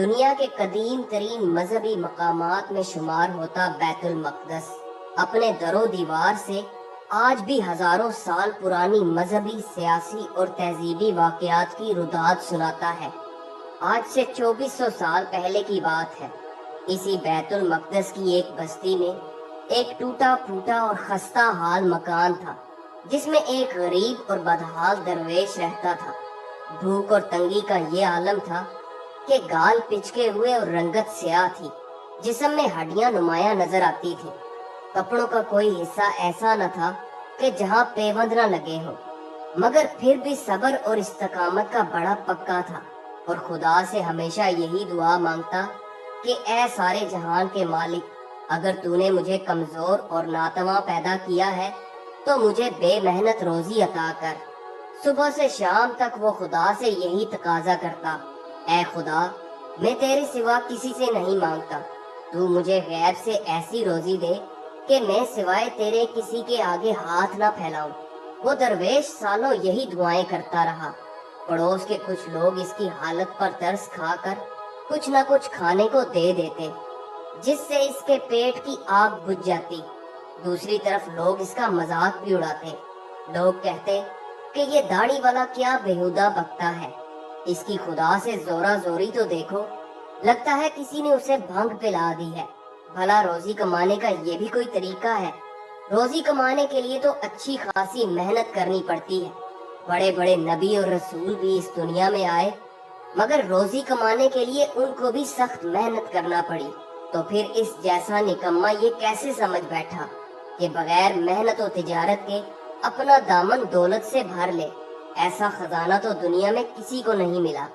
دنیا کے قدیم ترین مذہبی مقامات میں شمار ہوتا بیت المقدس اپنے در و دیوار سے آج بھی ہزاروں سال پرانی مذہبی، سیاسی اور تہذیبی واقعات کی روداد سناتا ہے۔ آج سے 2400 سال پہلے کی بات ہے۔ اسی بیت المقدس کی ایک بستی میں ایک ٹوٹا پھوٹا اور خستہ حال مکان تھا، جس میں ایک غریب اور بدحال درویش رہتا تھا۔ بھوک اور تنگی کا یہ عالم تھا کہ گال پچکے ہوئے اور رنگت سیاہ تھی، جسم میں ہڈیاں نمایاں نظر آتی تھی۔ کپڑوں کا کوئی حصہ ایسا نہ تھا کہ جہاں پیوند نہ لگے ہو، مگر پھر بھی صبر اور استقامت کا بڑا پکا تھا، اور خدا سے ہمیشہ یہی دعا مانگتا کہ اے سارے جہان کے مالک، اگر تو نے مجھے کمزور اور ناتواں پیدا کیا ہے تو مجھے بے محنت روزی عطا کر۔ صبح سے شام تک وہ خدا سے یہی تقاضا کرتا، اے خدا، میں تیرے سوا کسی سے نہیں مانگتا، تو مجھے غیب سے ایسی روزی دے کہ میں سوائے تیرے کسی کے آگے ہاتھ نہ پھیلاؤں۔ وہ درویش سالوں یہی دعائیں کرتا رہا۔ پڑوس کے کچھ لوگ اس کی حالت پر ترس کھا کر کچھ نہ کچھ کھانے کو دے دیتے، جس سے اس کے پیٹ کی آگ بجھ جاتی۔ دوسری طرف لوگ اس کا مذاق بھی اڑاتے۔ لوگ کہتے کہ یہ داڑھی والا کیا بےہودہ بکتا ہے، اس کی خدا سے زورا زوری تو دیکھو، لگتا ہے کسی نے اسے بھنگ پلا دی ہے۔ بھلا روزی کمانے کا یہ بھی کوئی طریقہ ہے؟ روزی کمانے کے لیے تو اچھی خاصی محنت کرنی پڑتی ہے۔ بڑے بڑے نبی اور رسول بھی اس دنیا میں آئے، مگر روزی کمانے کے لیے ان کو بھی سخت محنت کرنا پڑی۔ تو پھر اس جیسا نکما یہ کیسے سمجھ بیٹھا کہ بغیر محنت و تجارت کے اپنا دامن دولت سے بھر لے؟ ایسا خزانہ تو دنیا میں کسی کو نہیں ملا۔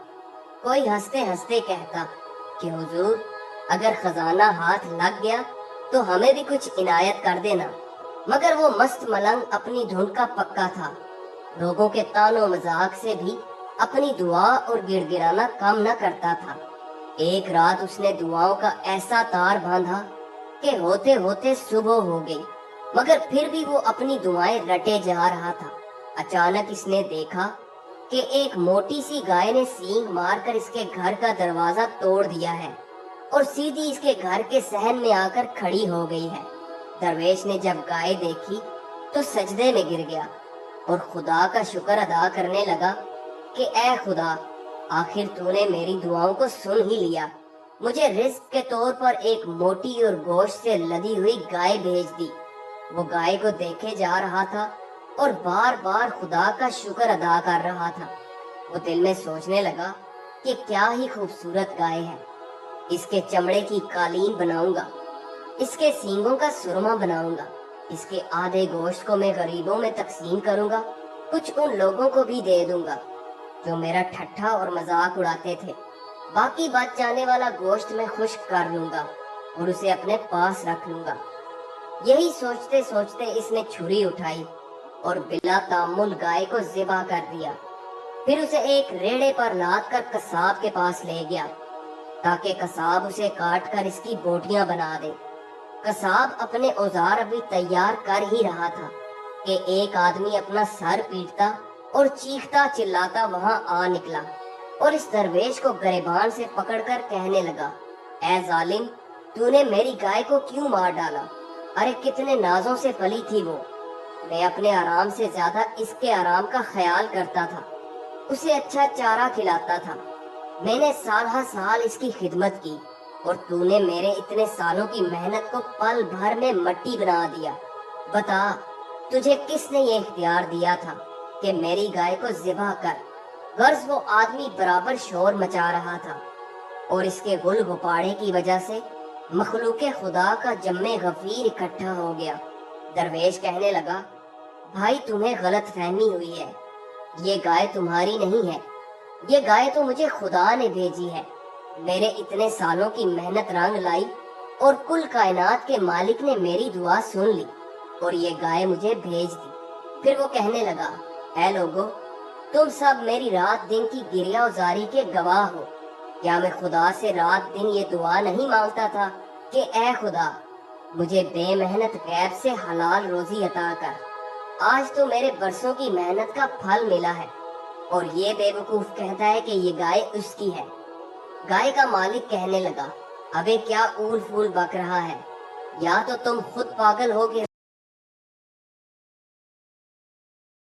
کوئی ہنستے ہنستے کہتا کہ حضور، اگر خزانہ ہاتھ لگ گیا تو ہمیں بھی کچھ عنایت کر دینا۔ مگر وہ مست ملنگ اپنی دھن کا پکا تھا، لوگوں کے طعن و مذاق سے بھی اپنی دعا اور گڑ گڑانا کم نہ کرتا تھا۔ ایک رات اس نے دعاؤں کا ایسا تار باندھا کہ ہوتے ہوتے صبح ہو گئی، مگر پھر بھی وہ اپنی دعائیں رٹے جا رہا تھا۔ اچانک اس نے دیکھا کہ ایک موٹی سی گائے نے سینگ مار کر اس کے گھر کا دروازہ توڑ دیا ہے اور سیدھی اس کے گھر کے صحن میں آ کر کھڑی ہو گئی ہے۔ درویش نے جب گائے دیکھی تو سجدے میں گر گیا اور خدا کا شکر ادا کرنے لگا کہ اے خدا، آخر تو نے میری دعاؤں کو سن ہی لیا، مجھے رزق کے طور پر ایک موٹی اور گوشت سے لدی ہوئی گائے بھیج دی۔ وہ گائے کو دیکھے جا رہا تھا اور بار بار خدا کا شکر ادا کر رہا تھا۔ وہ دل میں سوچنے لگا کہ کیا ہی خوبصورت گائے ہے، اس کے چمڑے کی قالین بناؤں گا، اس کے سینگوں کا سرما بناؤں گا، اس کے آدھے گوشت کو میں غریبوں میں تقسیم کروں گا، کچھ ان لوگوں کو بھی دے دوں گا جو میرا ٹھٹھا اور مذاق اڑاتے تھے۔ باقی بچ جانے والا گوشت میں خشک کر لوں گا اور اسے اپنے پاس رکھ لوں گا۔ یہی سوچتے سوچتے اس نے چھری اٹھائی اور بلا تامل گائے کو ذبح کر دیا۔ پھر اسے ایک ریڑے پر لاد کر قصاب کے پاس لے گیا تاکہ قصاب اسے کاٹ کر اس کی بوٹیاں بنا دے۔ قصاب اپنے اوزار ابھی تیار کر ہی رہا تھا کہ ایک آدمی اپنا سر پیٹتا اور چیختا چلاتا وہاں آ نکلا اور اس درویش کو گریبان سے پکڑ کر کہنے لگا، اے ظالم، تو نے میری گائے کو کیوں مار ڈالا؟ ارے کتنے نازوں سے پلی تھی وہ، میں اپنے آرام سے زیادہ اس کے آرام کا خیال کرتا تھا، اسے اچھا چارہ کھلاتا تھا، میں نے سال ہر سال اس کی خدمت کی، اور تو نے میرے اتنے سالوں کی محنت کو پل بھر میں مٹی بنا دیا۔ بتا، تجھے کس نے یہ اختیار دیا تھا کہ میری گائے کو ذبح کر؟ غرض وہ آدمی برابر شور مچا رہا تھا، اور اس کے غل غپاڑے کی وجہ سے مخلوق خدا کا جم غفیر اکٹھا ہو گیا۔ درویش کہنے لگا، بھائی تمہیں غلط فہمی ہوئی ہے، یہ گائے تمہاری نہیں ہے، یہ گائے تو مجھے خدا نے بھیجی ہے۔ میرے اتنے سالوں کی محنت رنگ لائی اور کل کائنات کے مالک نے میری دعا سن لی اور یہ گائے مجھے بھیج دی۔ پھر وہ کہنے لگا، اے لوگو، تم سب میری رات دن کی گریہ وزاری کے گواہ ہو۔ کیا میں خدا سے رات دن یہ دعا نہیں مانگتا تھا کہ اے خدا، مجھے بے محنت غیب سے حلال روزی عطا کر؟ آج تو میرے برسوں کی محنت کا پھل ملا ہے اور یہ بے وقوف کہتا ہے کہ یہ گائے اس کی ہے۔ گائے کا مالک کہنے لگا، ابے کیا اول پھول بک رہا ہے، یا تو تم خود پاگل ہو گے